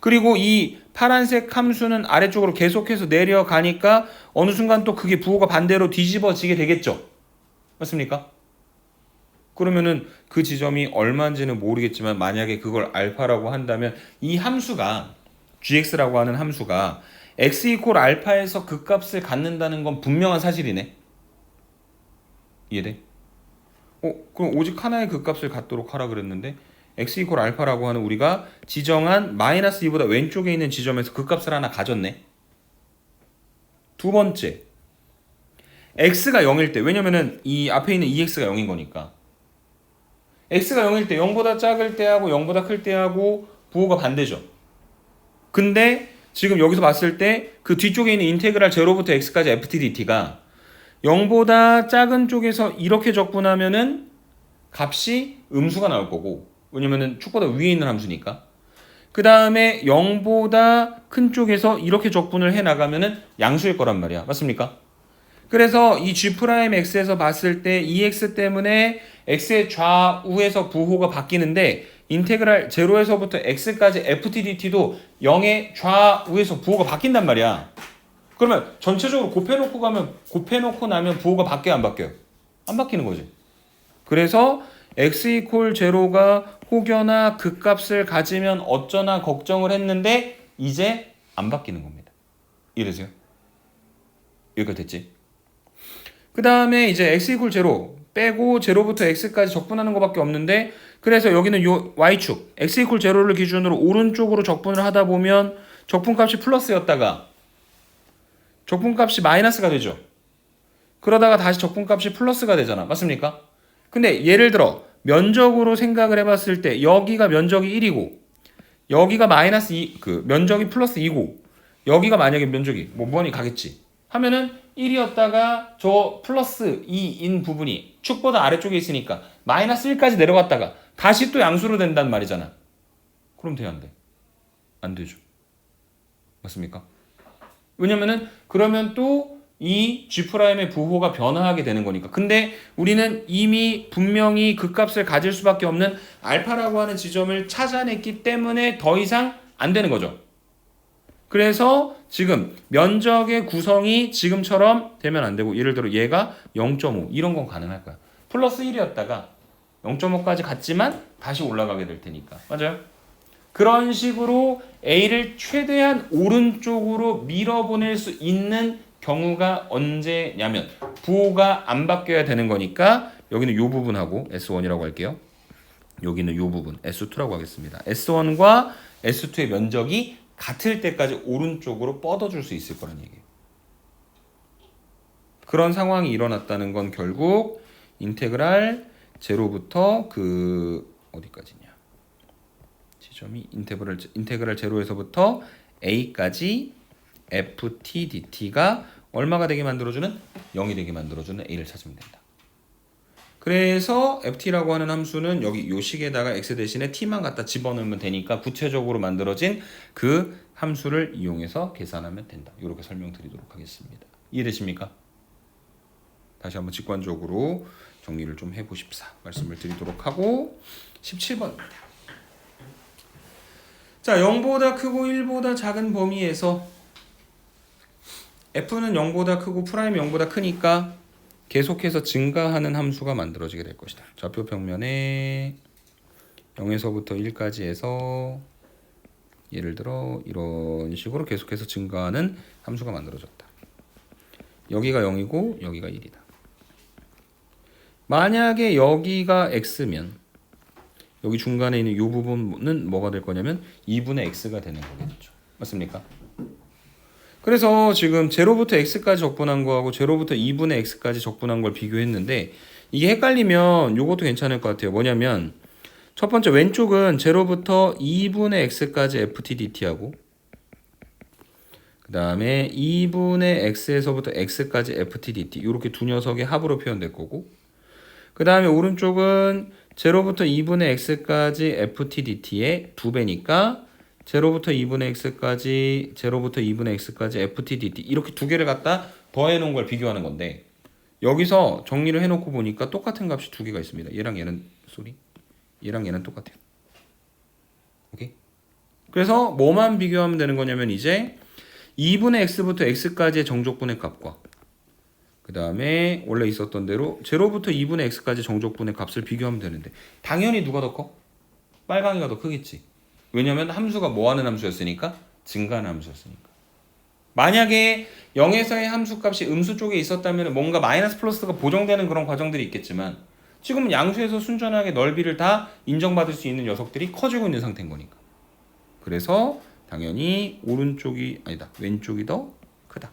그리고 이 파란색 함수는 아래쪽으로 계속해서 내려가니까 어느 순간 또 그게 부호가 반대로 뒤집어지게 되겠죠. 맞습니까? 그러면은 그 지점이 얼마인지는 모르겠지만 만약에 그걸 알파라고 한다면 이 함수가 gx라고 하는 함수가 x 이퀄 알파에서 그 값을 갖는다는 건 분명한 사실이네. 이해돼? 그럼 오직 하나의 그 값을 갖도록 하라 그랬는데 x 이퀄 알파라고 하는 우리가 지정한 마이너스 2보다 왼쪽에 있는 지점에서 그 값을 하나 가졌네. 두 번째, x가 0일 때, 왜냐면은 이 앞에 있는 2x가 0인 거니까 x가 0일 때 0보다 작을 때하고 0보다 클 때하고 부호가 반대죠. 근데 지금 여기서 봤을 때 그 뒤쪽에 있는 인테그랄 0부터 x까지 ft dt가 0보다 작은 쪽에서 이렇게 적분하면은 값이 음수가 나올 거고 왜냐면은 축보다 위에 있는 함수니까 그 다음에 0보다 큰 쪽에서 이렇게 적분을 해 나가면은 양수일 거란 말이야. 맞습니까? 그래서 이 G'X에서 봤을 때 2x 때문에 x의 좌우에서 부호가 바뀌는데 인테그랄 0에서부터 x까지 ft dt도 0의 좌우에서 부호가 바뀐단 말이야. 그러면 전체적으로 곱해놓고 나면 부호가 바뀌어요 안 바뀌어요? 안 바뀌는 거지. 그래서 x 이퀄 0가 혹여나 극값을 가지면 어쩌나 걱정을 했는데 이제 안 바뀌는 겁니다. 이해되세요? 여기까지 됐지? 그 다음에 이제 x 이퀄 0 빼고 0부터 x까지 적분하는 것밖에 없는데 그래서 여기는 요 y축 x 이퀄 0를 기준으로 오른쪽으로 적분을 하다 보면 적분값이 플러스였다가 적분값이 마이너스가 되죠. 그러다가 다시 적분값이 플러스가 되잖아. 맞습니까? 근데 예를 들어 면적으로 생각을 해봤을 때 여기가 면적이 1이고 여기가 마이너스 2, 그 면적이 플러스 2고 여기가 만약에 면적이 뭐 무한히 가겠지 하면은 1이었다가 저 플러스 2인 부분이 축보다 아래쪽에 있으니까 마이너스 1까지 내려갔다가 다시 또 양수로 된단 말이잖아. 그럼 돼요 안 돼? 안 되죠. 맞습니까? 왜냐면은 그러면 또 이 G'의 부호가 변화하게 되는 거니까. 근데 우리는 이미 분명히 그 값을 가질 수밖에 없는 알파라고 하는 지점을 찾아냈기 때문에 더 이상 안 되는 거죠. 그래서 지금 면적의 구성이 지금처럼 되면 안 되고 예를 들어 얘가 0.5 이런 건 가능할 거야. 플러스 1이었다가 0.5까지 갔지만 다시 올라가게 될 테니까. 맞아요? 그런 식으로 A를 최대한 오른쪽으로 밀어보낼 수 있는 경우가 언제냐면 부호가 안 바뀌어야 되는 거니까 여기는 이 부분하고 S1이라고 할게요. 여기는 이 부분 S2라고 하겠습니다. S1과 S2의 면적이 같을 때까지 오른쪽으로 뻗어줄 수 있을 거란 얘기예요. 그런 상황이 일어났다는 건 결국 인테그랄 제로부터 그 어디까지냐? 지점이 인테그랄 제로에서부터 a까지 ft dt가 얼마가 되게 만들어주는 0이 되게 만들어주는 a를 찾으면 된다. 그래서 ft라고 하는 함수는 여기 요 식에다가 x 대신에 t만 갖다 집어넣으면 되니까 구체적으로 만들어진 그 함수를 이용해서 계산하면 된다. 이렇게 설명드리도록 하겠습니다. 이해되십니까? 다시 한번 직관적으로 정리를 좀 해보십사 말씀을 드리도록 하고 17번입니다. 자, 0보다 크고 1보다 작은 범위에서 f는 0보다 크고 프라임 0보다 크니까 계속해서 증가하는 함수가 만들어지게 될 것이다. 좌표 평면에 0에서부터 1까지 해서 예를 들어 이런 식으로 계속해서 증가하는 함수가 만들어졌다. 여기가 0이고 여기가 1이다. 만약에 여기가 x면 여기 중간에 있는 이 부분은 뭐가 될 거냐면 2분의 x가 되는 거겠죠. 맞습니까? 그래서 지금 0부터 x까지 적분한 거하고 0부터 2분의 x까지 적분한 걸 비교했는데 이게 헷갈리면 이것도 괜찮을 것 같아요. 뭐냐면 첫 번째 왼쪽은 0부터 2분의 x까지 ft dt하고 그 다음에 2분의 x에서부터 x까지 ft dt 이렇게 두 녀석의 합으로 표현될 거고 그 다음에 오른쪽은 0부터 2분의 x까지 ft dt의 2배니까 0부터 2분의 x까지 0부터 2분의 x까지 ft dt 이렇게 두 개를 갖다 더해 놓은 걸 비교하는 건데 여기서 정리를 해 놓고 보니까 똑같은 값이 두 개가 있습니다. 얘랑 얘는 얘랑 얘는 똑같아요. 오케이? 그래서 뭐만 비교하면 되는 거냐면 이제 2분의 x부터 x까지의 정적분의 값과 그 다음에 원래 있었던 대로 0부터 2분의 x까지 정적분의 값을 비교하면 되는데 당연히 누가 더 커? 빨강이가 더 크겠지. 왜냐면 함수가 뭐하는 함수였으니까? 증가하는 함수였으니까. 만약에 0에서의 함수값이 음수 쪽에 있었다면 뭔가 마이너스 플러스가 보정되는 그런 과정들이 있겠지만 지금은 양수에서 순전하게 넓이를 다 인정받을 수 있는 녀석들이 커지고 있는 상태인 거니까. 그래서 당연히 왼쪽이 더 크다.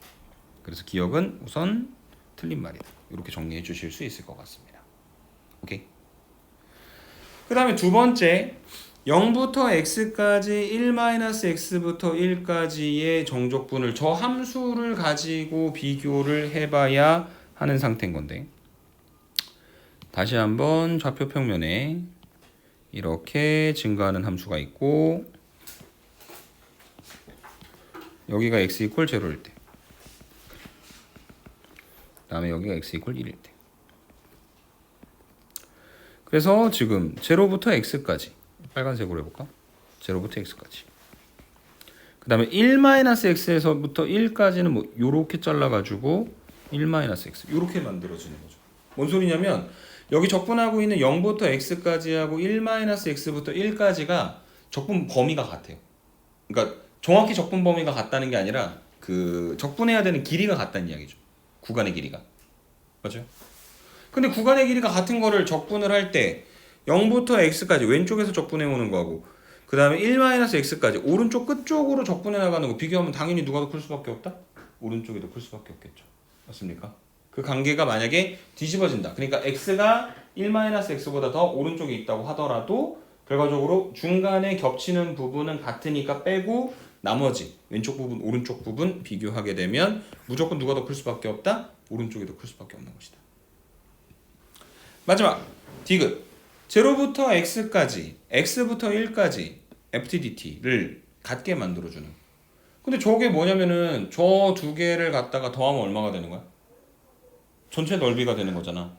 그래서 기억은 우선 틀린 말이다. 이렇게 정리해 주실 수 있을 것 같습니다. 오케이. 그 다음에 두 번째 0부터 x까지 1-x부터 1까지의 정적분을 저 함수를 가지고 비교를 해봐야 하는 상태인 건데 다시 한번 좌표 평면에 이렇게 증가하는 함수가 있고 여기가 x 이퀄 0일 때 그 다음에 여기가 x 이퀄 1일 때 그래서 지금 0부터 x까지 빨간색으로 해볼까? 0부터 x까지 그 다음에 1-x에서부터 1까지는 뭐 요렇게 잘라가지고 1-x 요렇게 만들어지는 거죠. 뭔 소리냐면 여기 적분하고 있는 0부터 x까지 하고 1-x부터 1까지가 적분 범위가 같아요. 그러니까 정확히 적분 범위가 같다는 게 아니라 그 적분해야 되는 길이가 같다는 이야기죠. 구간의 길이가. 맞죠? 근데 구간의 길이가 같은 거를 적분을 할 때 0부터 x까지 왼쪽에서 적분해 오는 거하고 그 다음에 1-x까지 오른쪽 끝쪽으로 적분해 나가는 거 비교하면 당연히 누가 더 클 수밖에 없다? 오른쪽이 더 클 수밖에 없겠죠. 맞습니까? 그 관계가 만약에 뒤집어진다. 그러니까 x가 1-x보다 더 오른쪽에 있다고 하더라도 결과적으로 중간에 겹치는 부분은 같으니까 빼고 나머지 왼쪽 부분, 오른쪽 부분 비교하게 되면 무조건 누가 더 클 수밖에 없다? 오른쪽이 더 클 수밖에 없는 것이다. 마지막 디귿 0부터 x까지, x부터 1까지 ftdt를 같게 만들어주는. 근데 저게 뭐냐면은 저 두 개를 갖다가 더하면 얼마가 되는 거야? 전체 넓이가 되는 거잖아.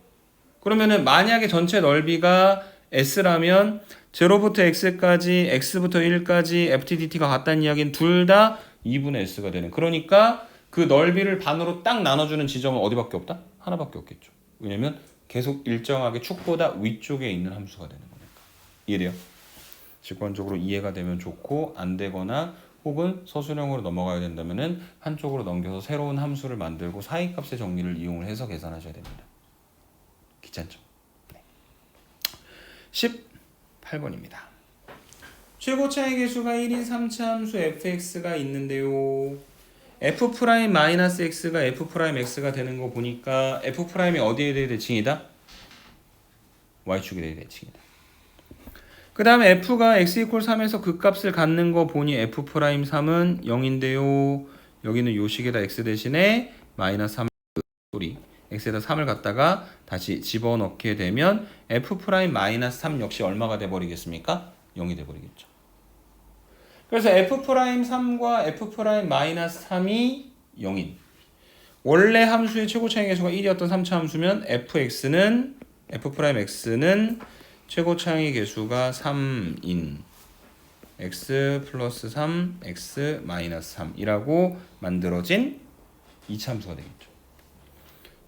그러면은 만약에 전체 넓이가 s라면 0부터 x까지, x부터 1까지 ftdt가 같다는 이야기는 둘 다 2분의 s가 되는. 그러니까 그 넓이를 반으로 딱 나눠주는 지점은 어디밖에 없다? 하나밖에 없겠죠. 왜냐면 계속 일정하게 축보다 위쪽에 있는 함수가 되는 거니까. 이해돼요? 직관적으로 이해가 되면 좋고 안 되거나 혹은 서술형으로 넘어가야 된다면은 한쪽으로 넘겨서 새로운 함수를 만들고 사이값의 정리를 이용을 해서 계산하셔야 됩니다. 귀찮죠? 네. 18번입니다. 최고차의 개수가 1인 3차 함수 fx가 있는데요. f'-x가 f'x가 되는 거 보니까 f'이 어디에 대해 대칭이다? y축에 대해 대칭이다. 그 다음에 f가 x = 3에서 그 값을 갖는 거 보니 f'3은 0인데요. 여기는 요 식에다 x 대신에 마이너스 3 소리 x에다 3을 갖다가 다시 집어넣게 되면 f'-3 역시 얼마가 돼버리겠습니까? 0이 돼버리겠죠. 그래서 f'3과 f'-3이 0인 원래 함수의 최고차의 개수가 1이었던 3차 함수면 fx는 최고차의 개수가 3인 x 플러스 3 x 마이너스 3이라고 만들어진 2차 함수가 되겠죠.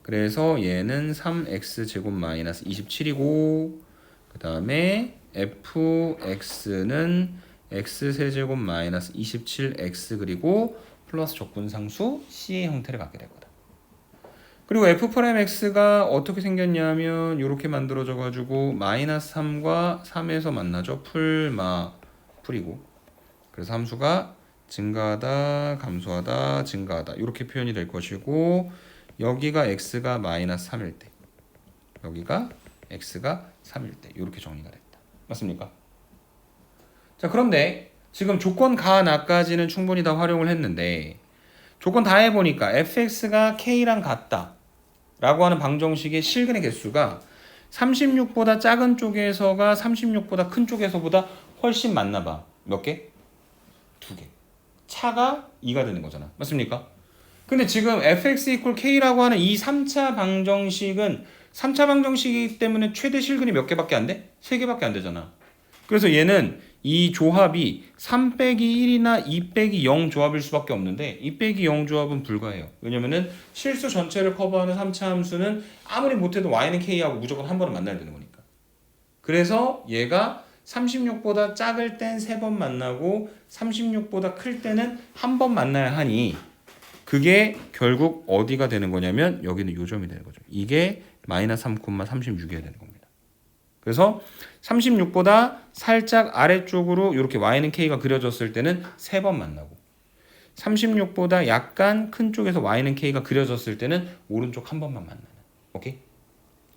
그래서 얘는 3x 제곱 마이너스 27이고 그 다음에 fx는 x 세제곱 마이너스 27x 그리고 플러스 적분상수 c의 형태를 갖게 될 거다. 그리고 f'x가 어떻게 생겼냐면 이렇게 만들어져 가지고 마이너스 3과 3에서 만나죠. 풀이고 그래서 함수가 증가하다 감소하다 증가하다 이렇게 표현이 될 것이고 여기가 x가 마이너스 3일 때 여기가 x가 3일 때 이렇게 정리가 됐다. 맞습니까? 자, 그런데 지금 조건 가 나까지는 충분히 다 활용을 했는데 조건 다 해보니까 fx가 k랑 같다 라고 하는 방정식의 실근의 개수가 36보다 작은 쪽에서가 36보다 큰 쪽에서보다 훨씬 많나 봐. 몇 개? 2개. 차가 2가 되는 거잖아. 맞습니까? 근데 지금 fx = k라고 하는 이 3차 방정식은 3차 방정식이기 때문에 최대 실근이 몇 개밖에 안 돼? 3개밖에 안 되잖아. 그래서 얘는 이 조합이 3 빼기 1이나 2 빼기 0 조합일 수밖에 없는데 2 빼기 0 조합은 불가해요. 왜냐면은 실수 전체를 커버하는 3차 함수는 아무리 못해도 y는 k하고 무조건 한 번은 만나야 되는 거니까. 그래서 얘가 36보다 작을 땐 3번 만나고 36보다 클 때는 한 번 만나야 하니 그게 결국 어디가 되는 거냐면 여기는 요점이 되는 거죠. 이게 마이너스 3,36이어야 되는 겁니다. 그래서 36보다 살짝 아래쪽으로 이렇게 y는 k가 그려졌을 때는 3번 만나고 36보다 약간 큰 쪽에서 y는 k가 그려졌을 때는 오른쪽 한 번만 만나는. 오케이?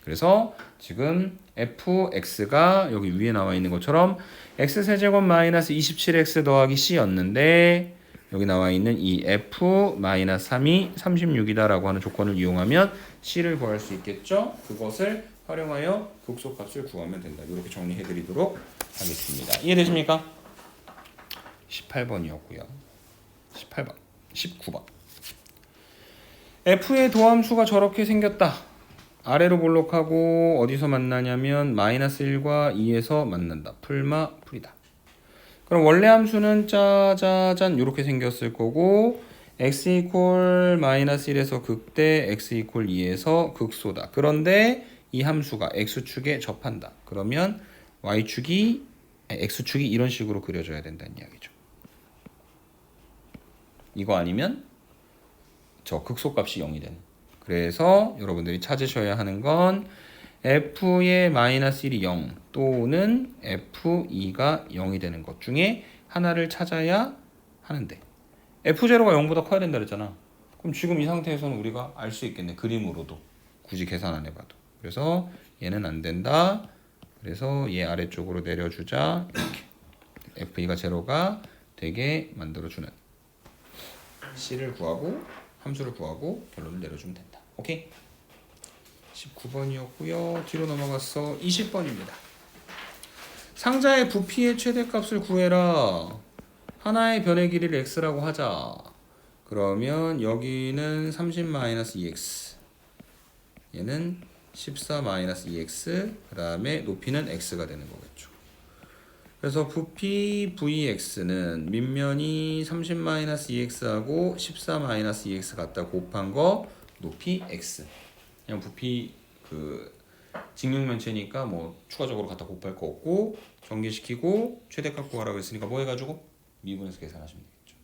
그래서 지금 fx가 여기 위에 나와 있는 것처럼 x세제곱 마이너스 27x 더하기 c였는데 여기 나와 있는 이 f-3이 36이다 라고 하는 조건을 이용하면 c를 구할 수 있겠죠. 그것을 활용하여 극소값을 구하면 된다. 이렇게 정리해 드리도록 하겠습니다. 이해되십니까? 18번이었고요. 18번, 19번. f의 도함수가 저렇게 생겼다. 아래로 볼록하고 어디서 만나냐면 마이너스 1과 2에서 만난다. 풀이다. 그럼 원래 함수는 짜자잔 이렇게 생겼을 거고 x = 마이너스 1에서 극대 x = 2에서 극소다. 그런데 이 함수가 x축에 접한다. 그러면 x축이 이런 식으로 그려져야 된다는 이야기죠. 이거 아니면 저 극소값이 0이 되는. 그래서 여러분들이 찾으셔야 하는 건 f의 마이너스 1이 0 또는 f2가 0이 되는 것 중에 하나를 찾아야 하는데 f0가 0보다 커야 된다 그랬잖아. 그럼 지금 이 상태에서는 우리가 알 수 있겠네. 그림으로도. 굳이 계산 안 해봐도. 그래서 얘는 안 된다. 그래서 얘 아래쪽으로 내려주자. 이렇게 f2가 0가 되게 만들어주는 c를 구하고 함수를 구하고 결론을 내려주면 된다. 오케이? 19번이었고요. 뒤로 넘어갔어. 20번입니다. 상자의 부피의 최대값을 구해라. 하나의 변의 길이를 x라고 하자. 그러면 여기는 30-2x 얘는 14-2x 그 다음에 높이는 x가 되는 거겠죠. 그래서 부피 vx는 밑면이 30-2x하고 14-2x 갖다 곱한 거 높이 x. 그냥 부피 직육면체니까 뭐 추가적으로 갖다 곱할 거 없고 전개시키고 최대값 구하라고 했으니까 뭐 해가지고 미분해서 계산하시면 되겠죠.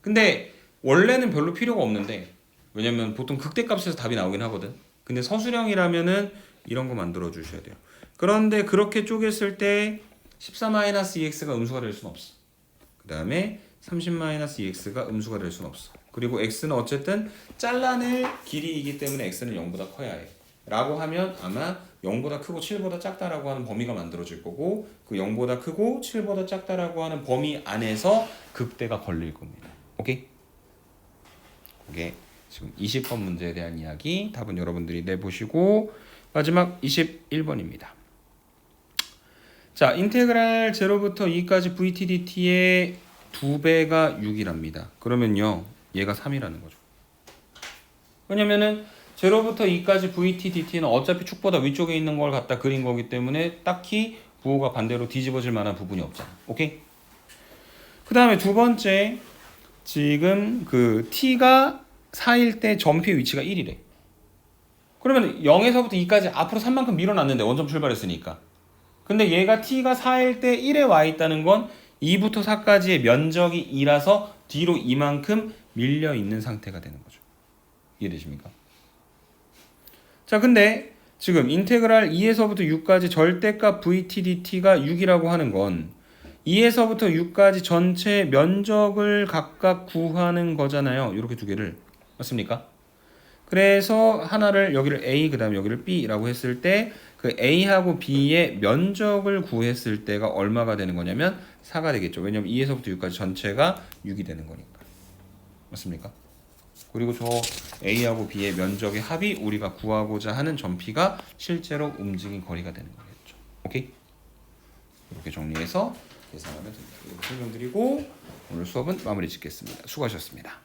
근데 원래는 별로 필요가 없는데 왜냐면 보통 극대값에서 답이 나오긴 하거든. 근데 서술형이라면은 이런 거 만들어 주셔야 돼요. 그런데 그렇게 쪼갰을 때 14-2x가 음수가 될 수는 없어. 그 다음에 30-2x가 음수가 될 수는 없어. 그리고 x는 어쨌든 잘라낼 길이이기 때문에 x는 0보다 커야 해. 라고 하면 아마 0보다 크고 7보다 작다라고 하는 범위가 만들어질 거고 그 0보다 크고 7보다 작다라고 하는 범위 안에서 극대가 걸릴 겁니다. 오케이? 그게 지금 20번 문제에 대한 이야기 답은 여러분들이 내보시고 마지막 21번입니다. 자, 인테그랄 0부터 2까지 vtdt의 2배가 6이랍니다. 그러면요 얘가 3이라는 거죠. 왜냐면은 0부터 2까지 vtdt는 어차피 축보다 위쪽에 있는 걸 갖다 그린 거기 때문에 딱히 부호가 반대로 뒤집어질 만한 부분이 없잖아. 오케이? 그 다음에 두 번째 지금 그 t가 4일 때 점피의 위치가 1이래. 그러면 0에서부터 2까지 앞으로 3만큼 밀어놨는데 원점 출발했으니까. 근데 얘가 t가 4일 때 1에 와 있다는 건 2부터 4까지의 면적이 2라서 뒤로 이만큼 밀려 있는 상태가 되는 거죠. 이해되십니까? 자, 근데 지금 인테그랄 2에서부터 6까지 절대값 vtdt가 6이라고 하는 건 2에서부터 6까지 전체 면적을 각각 구하는 거잖아요. 이렇게 두 개를. 맞습니까? 그래서 하나를 여기를 A 그 다음에 여기를 B라고 했을 때 그 A하고 B의 면적을 구했을 때가 얼마가 되는 거냐면 4가 되겠죠. 왜냐면 2에서부터 6까지 전체가 6이 되는 거니까. 맞습니까? 그리고 저 A하고 B의 면적의 합이 우리가 구하고자 하는 점피가 실제로 움직인 거리가 되는 거겠죠. 오케이? 이렇게 정리해서 계산하면 됩니다. 이렇게 설명드리고 오늘 수업은 마무리 짓겠습니다. 수고하셨습니다.